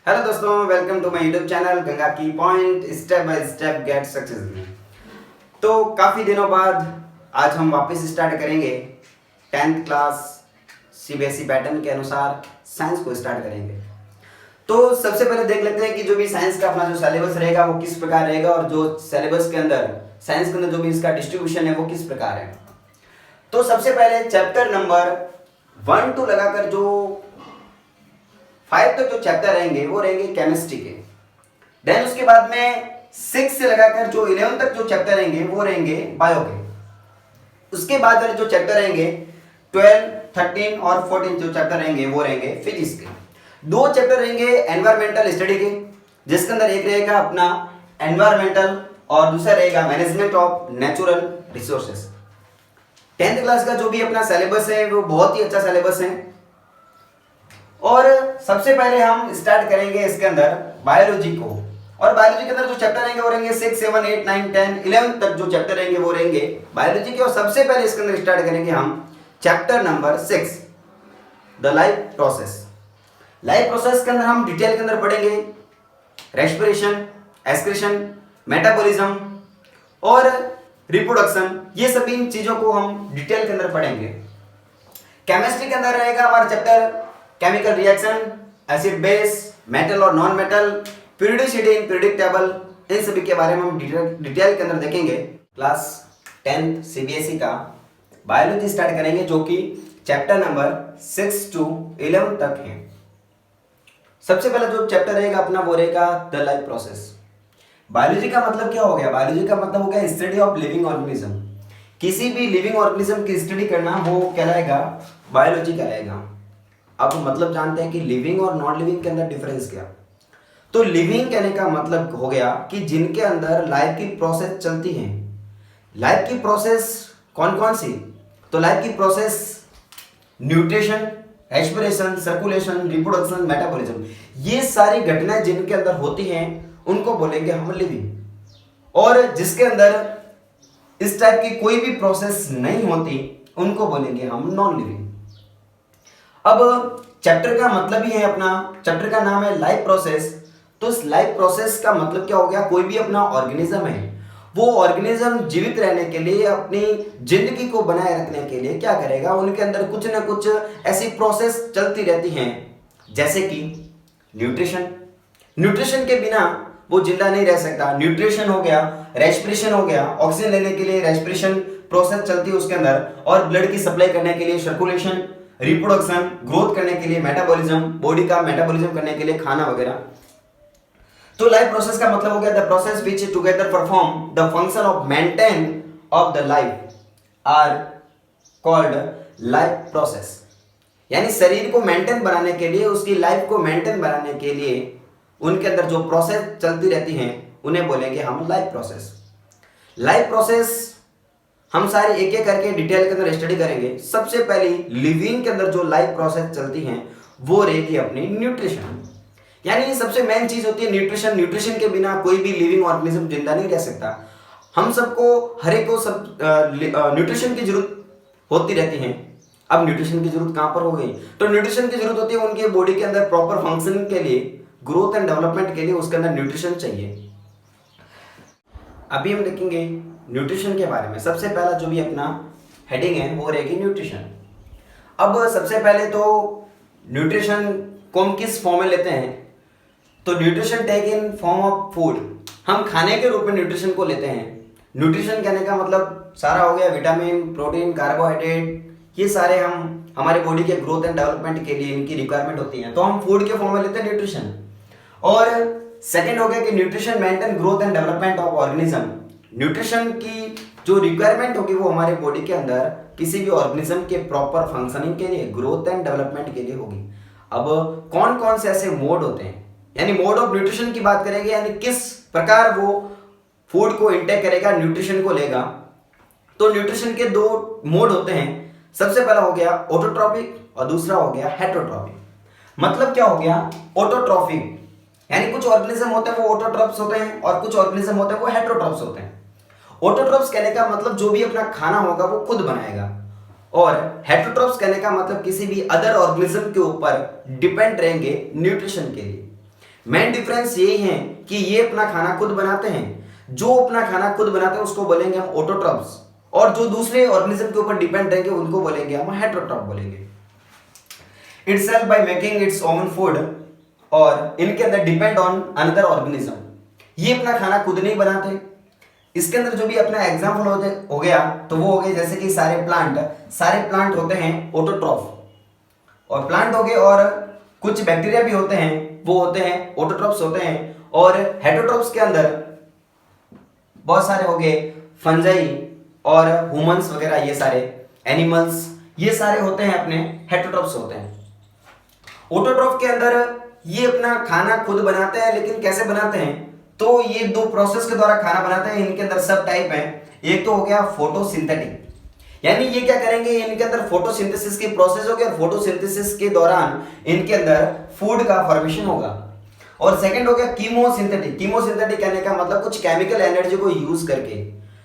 Hello दोस्तों, welcome to my YouTube channel Ganga की point step by step get success में। तो काफ़ी दिनों बाद आज हम वापस स्टार्ट करेंगे 10th क्लास सीबीएसई पैटर्न के अनुसार साइंस को स्टार्ट करेंगे। तो सबसे पहले देख लेते हैं कि जो भी साइंस का अपना जो सिलेबस रहेगा वो किस प्रकार रहेगा और जो सिलेबस के अंदर साइंस के अंदर जो भी इसका डिस्ट्रीब्यूशन है वो किस प्रकार है। तो सबसे पहले चैप्टर नंबर 1 to लगाकर जो 5 तक जो चैप्टर रहेंगे वो रहेंगे केमिस्ट्री के। देन उसके बाद में 6 से लगाकर जो 11 तक जो चैप्टर रहेंगे वो रहेंगे बायो के। उसके बाद वाले जो चैप्टर रहेंगे 12, 13 और 14 जो चैप्टर रहेंगे वो रहेंगे फिजिक्स के। 2 चैप्टर रहेंगे एनवायरमेंटल स्टडी के, जिसके अंदर एक रहेगा अपना एनवायरमेंटल और दूसरा रहेगा management of natural resources. 10th class का जो भी अपना सिलेबस है वो बहुत ही अच्छा सिलेबस है। और सबसे पहले हम स्टार्ट करेंगे इसके अंदर बायोलॉजी को, और बायोलॉजी के अंदर जो चैप्टर रहेंगे वो रहेंगे 6, 7, 8, 9, 10, 11 तक जो चैप्टर रहेंगे वो रहेंगे बायोलॉजी के। और सबसे पहले इसके अंदर स्टार्ट करेंगे हम chapter number 6 the life process. Life process के अंदर हम डिटेल के अंदर पढ़ेंगे रेस्पिरेशन, एक्सक्रीशन, मेटाबॉलिज्म और रिप्रोडक्शन, ये सभी चीजों को हम डिटेल के अंदर पढ़ेंगे। केमिस्ट्री के अंदर रहेगा हमारा chapter chemical reaction, acid base, metal और non metal, periodicity in periodic table, इन सभी के बारे में हम डिटेल के अंदर देखेंगे। क्लास 10th सीबीएसई का बायोलॉजी स्टार्ट करेंगे जो कि चैप्टर नंबर 6 to 11 तक है। सबसे पहला जो चैप्टर रहेगा अपना वो रहेगा द लाइफ प्रोसेस। बायोलॉजी का मतलब क्या हो गया? बायोलॉजी का मतलब हो गया स्टडी ऑफ लिविंग ऑर्गेनिज्म। किसी भी लिविंग ऑर्गेनिज्म की स्टडी करना वो कहलाएगा बायोलॉजी कहलाएगा। अब मतलब जानते हैं कि लिविंग और नॉन लिविंग के अंदर डिफरेंस क्या। तो लिविंग कहने का मतलब हो गया कि जिनके अंदर लाइफ की प्रोसेस चलती है। लाइफ की प्रोसेस कौन कौन सी? तो लाइफ की process nutrition, respiration, circulation, reproduction, metabolism, ये सारी घटनाएं जिनके अंदर होती हैं उनको बोलेंगे हम लिविंग। और जिसके अंदर इस टाइप की कोई भी प्रोसेस नहीं होती उनको बोलेंगे हम नॉन लिविंग। अब चैप्टर का मतलब ही है अपना, चैप्टर का नाम है लाइफ प्रोसेस। तो इस लाइफ प्रोसेस का मतलब क्या हो गया? कोई भी अपना ऑर्गेनिज्म है, वो ऑर्गेनिज्म जीवित रहने के लिए, अपनी जिंदगी को बनाए रखने के लिए क्या करेगा? उनके अंदर कुछ ना कुछ ऐसी प्रोसेस चलती रहती हैं, जैसे कि न्यूट्रिशन। न्यूट्रिशन के बिना वो जिंदा नहीं रह सकता। न्यूट्रिशन हो गया, रेस्पिरेशन हो गया, ऑक्सीजन लेने के लिए रेस्पिरेशन प्रोसेस चलती है उसके अंदर, और ब्लड की सप्लाई करने के लिए सर्कुलेशन, रिप्रोडक्शन, ग्रोथ करने के लिए मेटाबॉलिज्म, बॉडी का मेटाबॉलिज्म करने के लिए खाना वगैरह। तो लाइफ प्रोसेस का मतलब हो गया the process which together perform the function of maintain of the life are called life process. यानी शरीर को मेंटेन बनाने के लिए, उसकी लाइफ को मेंटेन बनाने के लिए उनके अंदर जो प्रोसेस चलती रहती हैं उन्हें बोलेंगे हम लाइफ प्रोसेस। लाइफ प्रोसेस हम सारे एक एक करके डिटेल के अंदर स्टडी करेंगे। सबसे पहली लिविंग के अंदर जो लाइफ प्रोसेस चलती हैं वो रहेगी अपनी न्यूट्रिशन। यानी सबसे मेन चीज होती है न्यूट्रिशन। न्यूट्रिशन के बिना कोई भी लिविंग ऑर्गेनिज्म जिंदा नहीं रह सकता। हम सबको, हर एक को सब न्यूट्रिशन की जरूरत होती रहती है। अब न्यूट्रिशन की जरूरत कहां पर हो गई? तो न्यूट्रिशन की जरूरत होती है उनके बॉडी के अंदर प्रॉपर फंक्शन के लिए, ग्रोथ एंड डेवलपमेंट के लिए उसके अंदर न्यूट्रिशन चाहिए। अभी हम देखेंगे न्यूट्रिशन के बारे में। सबसे पहला जो भी अपना हेडिंग है वो रहेगी न्यूट्रिशन। अब सबसे पहले तो न्यूट्रिशन को हम किस फॉर्म में लेते हैं? तो nutrition take in form of food. हम खाने के रूप में न्यूट्रिशन को लेते हैं। न्यूट्रिशन कहने का मतलब सारा हो गया विटामिन, प्रोटीन, कार्बोहाइड्रेट, ये सारे हम हमारे बॉडी के ग्रोथ एंड डेवलपमेंट के लिए इनकी रिक्वायरमेंट होती है, तो हम फूड के फॉर्म में लेते हैं न्यूट्रिशन। और सेकेंड हो गया कि nutrition maintain growth and development of organism. Nutrition की जो रिक्वायरमेंट होगी वो हमारे बॉडी के अंदर किसी भी ऑर्गेनिज्म के प्रॉपर फंक्शनिंग के लिए, ग्रोथ एंड डेवलपमेंट के लिए होगी। अब कौन कौन से ऐसे मोड होते हैं, यानी मोड ऑफ न्यूट्रिशन की बात करेंगे, यानी किस प्रकार वो फूड को इंटेक करेगा, न्यूट्रिशन को लेगा। तो न्यूट्रिशन के 2 मोड होते हैं। सबसे पहला हो गया ऑटोट्रॉपिक और दूसरा हो गया हेटरोट्रॉपिक। मतलब क्या हो गया? ऑटोट्रॉपिक यानी कुछ ऑर्गेनिज्म होते हैं वो ऑटोट्रॉप्स होते हैं और कुछ ऑर्गेनिज्म होते हैं वो हेटरोट्रॉप्स होते हैं। ऑटोट्रॉप्स कहने का मतलब जो भी अपना खाना होगा वो खुद बनाएगा, और हेटरोट्रॉप्स कहने का मतलब किसी भी अदर ऑर्गेनिज्म के ऊपर डिपेंड रहेंगे न्यूट्रिशन के लिए। मेन डिफरेंस यही है कि ये अपना खाना खुद बनाते हैं, जो अपना खाना खुद बनाते हैं उसको बोलेंगे हम ऑटोट्रॉफ्स, और जो दूसरे ऑर्गेनिज्म के ऊपर डिपेंड रहेंगे उनको बोलेंगे हम हेटेरोट्रॉफ बोलेंगे। Itself by making its own food, और इनके अंदर डिपेंड ऑन अनदर ऑर्गेनिज्म, ये अपना खाना खुद नहीं बनाते। इसके अंदर जो भी अपना एग्जाम्पल हो गया तो वो हो गए जैसे कि सारे प्लांट होते हैं ऑटोट्रॉफ, और प्लांट हो गए, और कुछ बैक्टीरिया भी होते हैं वो होते हैं ऑटोट्रॉफ्स होते हैं, और हेटेरोट्रॉफ्स के अंदर बहुत सारे हो गए फंजाई और ह्यूमंस वगैरह, ये सारे एनिमल्स, ये सारे होते हैं अपने हेटेरोट्रॉफ्स होते हैं। ऑटोट्रॉफ के अंदर ये अपना खाना खुद बनाते हैं, लेकिन कैसे बनाते हैं, तो ये दो प्रोसेस के द्वारा खाना बनाते हैं। इनके अंदर सब टाइप है। एक तो हो गया फोटोसिंथेटिक, यानी ये क्या करेंगे, इनके अंदर फोटोसिंथेसिस की प्रोसेस होगी, और फोटोसिंथेसिस के दौरान इनके अंदर फूड का फॉर्मेशन होगा। और सेकंड हो गया कीमोसिंथेटिक। कीमोसिंथेटिक कहने का मतलब कुछ केमिकल एनर्जी को यूज करके,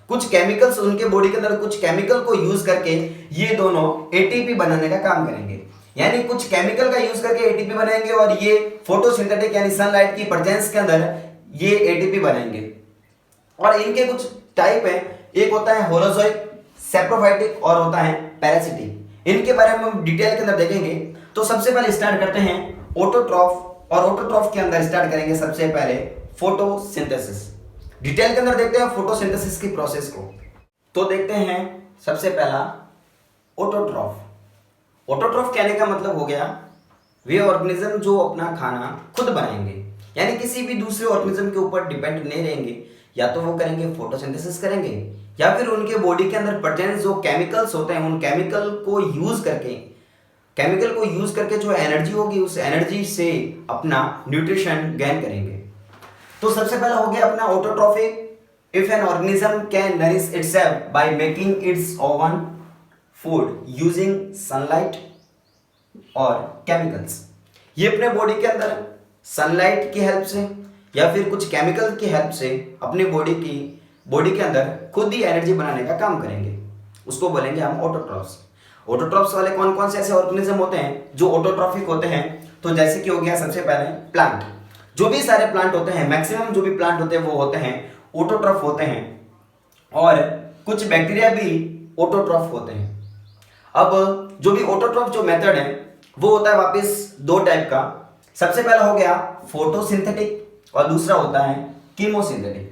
कुछ केमिकल्स उनके बॉडी के अंदर कुछ केमिकल को यूज करके ये दोनों एटीपी बनाने का काम करेंगे, यानी कुछ केमिकल का यूज करके एटीपी बनाएंगे, और ये फोटोसिंथेटिक यानी सनलाइट की प्रेजेंस के अंदर ये एटीपी बनाएंगे। और इनके कुछ टाइप है, एक होता है होलोजोइक, सैप्रोफाइटिक, और होता है पैरासिटिक। इनके बारे में हम डिटेल के अंदर देखेंगे। तो सबसे पहले स्टार्ट करते हैं ऑटोट्रॉफ, और ऑटोट्रॉफ के अंदर स्टार्ट करेंगे सबसे पहले फोटोसिंथेसिस। डिटेल के अंदर देखते हैं फोटोसिंथेसिस की प्रोसेस को। तो देखते हैं सबसे पहला ऑटोट्रॉफ। ऑटोट्रॉफ कहने का मतलब हो गया वे ऑर्गेनिज्म जो अपना खाना खुद बनाएंगे, यानी किसी भी दूसरे ऑर्गेनिज्म के ऊपर डिपेंड नहीं रहेंगे। या तो वो करेंगे फोटोसिंथेसिस करेंगे, या फिर उनके बॉडी के अंदर प्रेजेंट जो केमिकल्स होते हैं उन केमिकल को यूज करके जो एनर्जी होगी उस एनर्जी से अपना न्यूट्रिशन गेन करेंगे। तो सबसे पहला हो गया अपना autotrophic. If an organism can nourish itself by making it's oven food using sunlight और केमिकल्स, ये अपने बॉडी के अंदर सनलाइट की हेल्प से या फिर कुछ केमिकल की हेल्प से अपनी बॉडी के अंदर खुद ही एनर्जी बनाने का काम करेंगे, उसको बोलेंगे हम ऑटोट्रॉफ्स। ऑटोट्रॉफ्स वाले कौन कौन से ऐसे ऑर्गेनिज्म होते हैं जो ऑटोट्रॉफिक होते हैं, तो जैसे कि हो गया सबसे पहले प्लांट। जो भी सारे प्लांट होते हैं, मैक्सिमम जो भी प्लांट होते हैं वो होते हैं ऑटोट्रॉफ होते हैं, और कुछ बैक्टीरिया भी ऑटोट्रॉफ होते हैं। अब जो भी ऑटोट्रॉफ जो मेथड है वो होता है वापस दो टाइप का। सबसे पहला हो गया फोटोसिंथेटिक, और दूसरा होता है कीमोसिंथेटिक।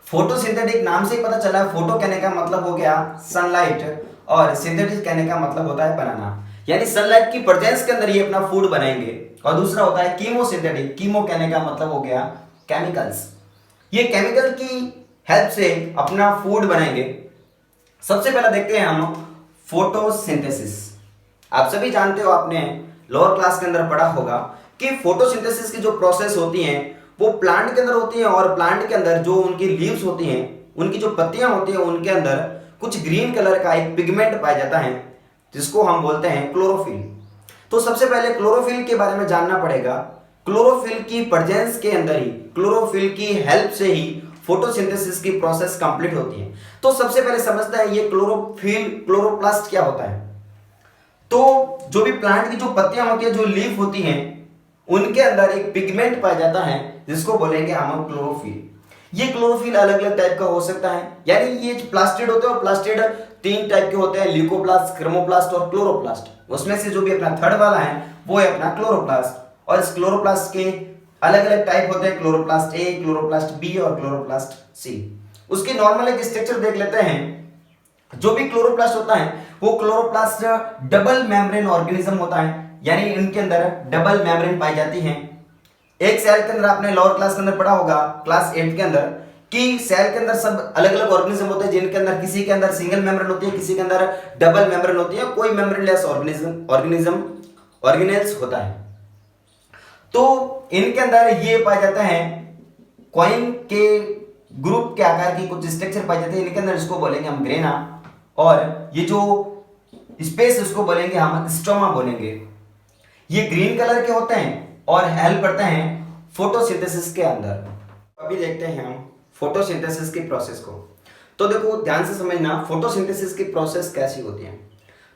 फोटोसिंथेटिक नाम से ही पता चला है, फोटो कहने का मतलब हो गया सनलाइट, और सिंथेटिक कहने का मतलब होता है बनाना, यानी सनलाइट की प्रेजेंस के अंदर ये अपना फूड बनाएंगे। और दूसरा होता है कीमोसिंथेटिक। कीमो कहने का मतलब हो गया केमिकल्स, ये केमिकल की हेल्प से अपना फूड बनाएंगे। सबसे पहला देखते हैं हम फोटोसिंथेसिस। आप सभी जानते हो, आपने लोअर क्लास के अंदर पढ़ा होगा कि फोटोसिंथेसिस की जो प्रोसेस होती है वो प्लांट के अंदर होती है, और प्लांट के अंदर जो उनकी लीव्स होती हैं, उनकी जो पत्तियां होती हैं, उनके अंदर कुछ ग्रीन कलर का एक पिगमेंट पाया जाता है जिसको हम बोलते हैं क्लोरोफिल। तो सबसे पहले क्लोरोफिल के बारे में जानना पड़ेगा। क्लोरोफिल की प्रेजेंस के अंदर ही, क्लोरोफिल की हेल्प से ही फोटोसिंथेसिस की प्रोसेस कंप्लीट होती है। तो सबसे पहले समझते हैं ये क्लोरोप्लास्ट क्या होता है। तो जो भी प्लांट की जो पत्तियां होती है, जो लीफ होती हैं, उनके अंदर एक पिगमेंट पाया जाता है जिसको बोलेंगे हम क्लोरोफिल। ये क्लोरोफिल अलग अलग टाइप का हो सकता है, यानी ये प्लास्टिड होते हैं, और प्लास्टिड तीन टाइप के होते हैं, ल्यूकोप्लास्ट, क्रोमोप्लास्ट और क्लोरोप्लास्ट। उसमें से जो भी अपना थर्ड वाला है वो है अपना क्लोरोप्लास्ट। और इस क्लोरोप्लास्ट के अलग अलग टाइप होते हैं, क्लोरोप्लास्ट ए, क्लोरोप्लास्ट बी और क्लोरोप्लास्ट सी। उसकी नॉर्मल एक स्ट्रक्चर देख लेते हैं। जो भी क्लोरोप्लास्ट होता है वो क्लोरोप्लास्ट डबल मेम्ब्रेन ऑर्गेनिज्म होता है, यानी इनके अंदर डबल मेम्ब्रेन पाई जाती है। एक सेल के अंदर आपने लोअर क्लास के अंदर पढ़ा होगा, क्लास 8 के अंदर, कि सेल के अंदर सब अलग अलग ऑर्गेनिज्म होते हैं, जिनके अंदर किसी के अंदर सिंगल मेम्ब्रेन होती है, किसी के अंदर डबल मेम्ब्रेन होती है, कोई मेम्ब्रेनलेस ऑर्गेनेल्स होता है। तो इनके अंदर ये पाया जाता है कॉइन के ग्रुप के आकार की कुछ स्ट्रक्चर पाई जाती है इनके अंदर, इसको बोलेंगे हम ग्रेना, और ये जो स्पेस उसको बोलेंगे हम स्ट्रोमा बोलेंगे। ये ग्रीन कलर के होते हैं और हेल्प करते हैं फोटोसिंथेसिस के अंदर। अभी देखते हैं हम फोटोसिंथेसिस की प्रोसेस को। तो देखो ध्यान से समझना फोटोसिंथेसिस की प्रोसेस कैसी होती है।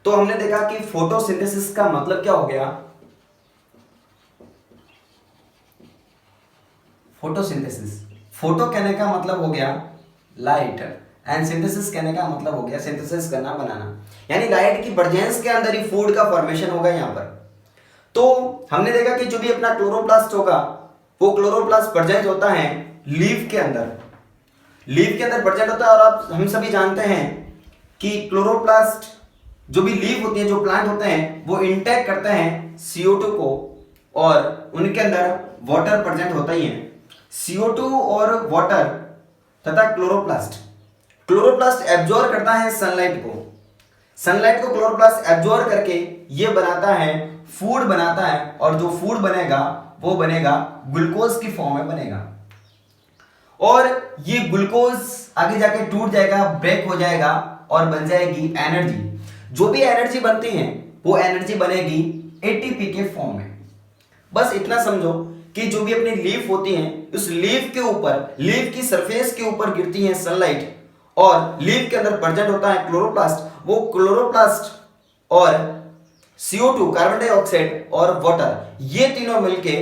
तो हमने देखा कि फोटोसिंथेसिस का मतलब क्या हो गया, फोटोसिंथेसिस। फोटो कहने का मतलब हो गया लाइट एंड सिंथेसिस कहने का मतलब हो गया सिंथेसिस करना, बनाना, यानी लाइट की प्रेजेंस के अंदर ही फूड का फॉर्मेशन होगा यहाँ पर। तो हमने देखा कि जो भी अपना क्लोरोप्लास्ट होगा वो क्लोरोप्लास्ट प्रेजेंट होता है लीफ के अंदर, लीफ के अंदर प्रेजेंट होता है। और हम सभी जानते हैं कि क्लोरोप्लास्ट जो भी लीफ होती है, जो प्लांट होते हैं, वो इंटेक करते हैं CO2 को और उनके अंदर वाटर प्रेजेंट होता ही है। CO2 और वाटर तथा क्लोरोप्लास्ट, क्लोरोप्लास्ट एब्जॉर्ब करता है सनलाइट को, सनलाइट को क्लोरोप्लास्ट एब्जॉर्ब करके ये बनाता है फूड बनाता है, और जो फूड बनेगा वो बनेगा ग्लूकोज की फॉर्म में बनेगा। और ये ग्लूकोज आगे जाके टूट जाएगा, ब्रेक हो जाएगा और बन जाएगी एनर्जी। जो भी एनर्जी बनती है वो एनर्जी बनेगी ATP के फॉर्म में। बस इतना समझो कि जो भी अपनी लीफ होती है, उस लीफ के ऊपर, लीफ की सरफेस के ऊपर गिरती है सनलाइट और लीफ के अंदर प्रेजेंट होता है क्लोरोप्लास्ट। वो क्लोरोप्लास्ट और CO2 कार्बन डाइऑक्साइड और वाटर, ये तीनों मिलके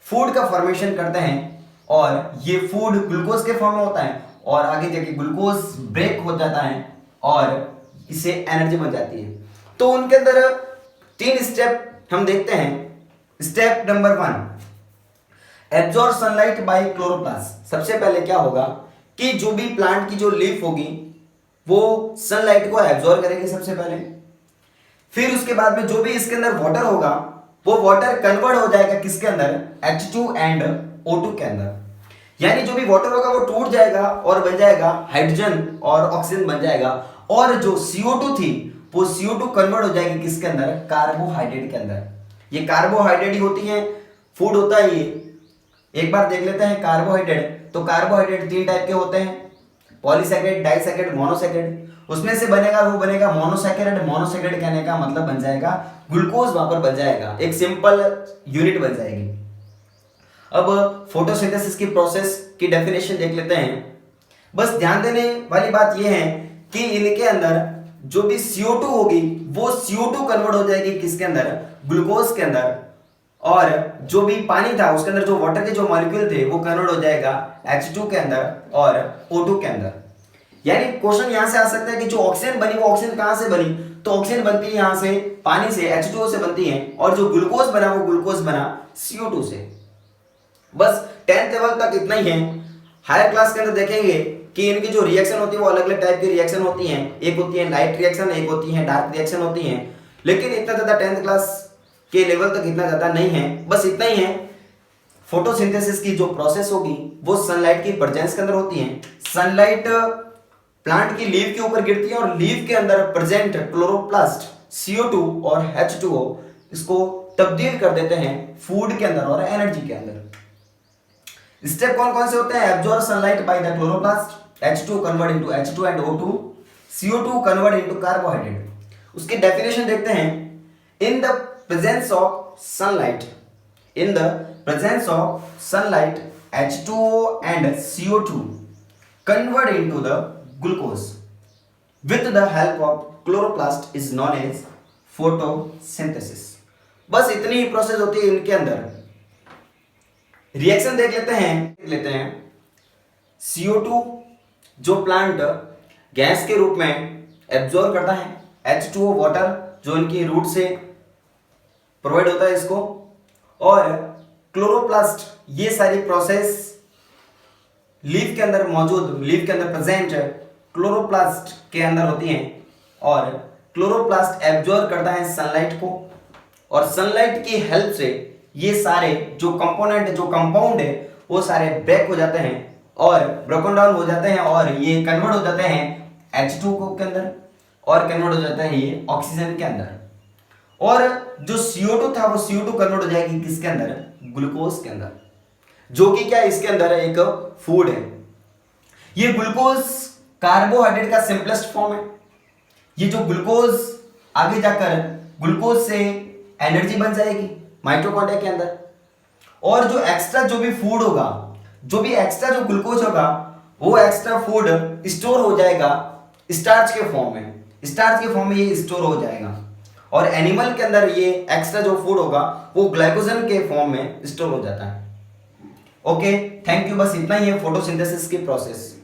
फूड का फॉर्मेशन करते हैं और ये फूड ग्लूकोज के फॉर्म में होता है और आगे जाके ग्लूकोज ब्रेक हो जाता है और इससे एनर्जी बन जाती है। तो उनके अंदर 3 स्टेप हम देखते हैं। Step number 1, absorb sunlight bye chloroplast. सबसे पहले क्या होगा कि जो भी प्लांट की जो लीफ होगी वो सनलाइट को एब्जॉर्ब करेगी सबसे पहले। फिर उसके बाद में जो भी इसके अंदर वाटर होगा वो वाटर कन्वर्ट हो जाएगा किसके अंदर, H2 एंड O2 के अंदर। यानी जो भी वाटर होगा वो टूट जाएगा और बन जाएगा हाइड्रोजन और ऑक्सीजन बन जाएगा। और जो CO2 थी वो CO2 कन्वर्ट हो जाएगी किसके अंदर, कार्बोहाइड्रेट के अंदर। ये कार्बोहाइड्रेट ही होती है, फूड होता है ये। एक बार देख लेते हैं कार्बोहाइड्रेट। तो कार्बोहाइड्रेट 3 टाइप के होते हैं, पॉलीसैकेराइड, डाइसैकेराइड, मोनोसैकेराइड। उसमें से बनेगा वो बनेगा मोनोसैकेराइड। मोनोसैकेराइड कहने का मतलब बन जाएगा ग्लूकोज, वहां पर बन जाएगा, एक सिंपल यूनिट बन जाएगी। अब फोटोसिंथेसिस की प्रोसेस की डेफिनेशन देख लेते हैं। बस ध्यान देने वाली बात यह है कि इनके अंदर जो भी CO2 होगी वो CO2 कन्वर्ट हो जाएगी किसके अंदर, ग्लूकोज के अंदर। और जो भी पानी था उसके अंदर जो वाटर के जो मॉलिक्यूल थे वो कन्वर्ट हो जाएगा H2 के अंदर और O2 के अंदर। यानी क्वेश्चन यहां से आ सकता है कि जो ऑक्सीजन बनी वो ऑक्सीजन कहां से बनी, तो ऑक्सीजन बनती है यहां से पानी से, H2O से बनती है। और जो ग्लूकोज बना वो ग्लूकोज बना CO2 से। बस 10th लेवल तक इतना ही है। हायर क्लास के अंदर देखेंगे कि इनकी जो रिएक्शन होती है वो अलग अलग टाइप की रिएक्शन होती हैं। एक होती है लाइट रिएक्शन, एक होती है डार्क रिएक्शन होती हैं। लेकिन इतना ज्यादा 10th क्लास के लेवल तक इतना ज्यादा नहीं है, बस इतना ही है। फोटोसिंथेसिस की जो प्रोसेस होगी वो सनलाइट की प्रेजेंस के अंदर होती है। सनलाइट प्लांट की लीफ के ऊपर गिरती है और लीफ के अंदर प्रेजेंट क्लोरोप्लास्ट, CO2 और H2O इसको तब्दील कर देते हैं फूड के अंदर और एनर्जी के अंदर। स्टेप कौन कौन से होते हैं, absorb sunlight by the chloroplast, H2 convert into H2 and O2, CO2 convert into carbohydrate. उसकी डेफिनेशन देखते हैं। In the presence of sunlight, in the presence of sunlight H2O and CO2 convert into the glucose with the help of chloroplast is known as photosynthesis। बस इतनी ही process होती है इनके अंदर। Reaction देख लेते हैं। CO2 जो प्लांट गैस के रूप में एब्जॉर्ब करता है, H2O वाटर जो इनकी रूट से प्रोवाइड होता है इसको, और क्लोरोप्लास्ट, ये सारी प्रोसेस लीफ के अंदर मौजूद, लीफ के अंदर प्रेजेंट क्लोरोप्लास्ट के अंदर होती हैं। और क्लोरोप्लास्ट एब्जॉर्ब करता है सनलाइट को और सनलाइट की हेल्प से ये सारे जो कंपोनेंट, जो कंपाउंड है वो सारे ब्रेक हो जाते हैं और ब्रोकन डाउन हो जाते हैं और ये कन्वर्ट हो जाते हैं H2O के अंदर और कन्वर्ट हो जाता है ये ऑक्सीजन के अंदर। और जो CO2 था वो CO2 कन्वर्ट हो जाएगी किसके अंदर, ग्लूकोज के अंदर, जो कि क्या इसके अंदर एक फूड है। ये ग्लूकोज कार्बोहाइड्रेट का सिंपलेस्ट फॉर्म है। ये जो ग्लूकोज आगे जाकर ग्लूकोज से एनर्जी बन जाएगी माइटोकॉन्ड्रिया के अंदर। और जो एक्स्ट्रा जो भी फूड होगा, जो भी एक्स्ट्रा जो ग्लूकोज होगा वो एक्स्ट्रा फूड स्टोर हो जाएगा स्टार्च के फॉर्म में, स्टार्च के फॉर्म में ये स्टोर हो जाएगा। और एनिमल के अंदर ये एक्स्ट्रा जो फूड होगा वो ग्लाइकोजन के फॉर्म में स्टोर हो जाता है। Okay, thank you. बस इतना ही है फोटोसिंथेसिस की प्रोसेस।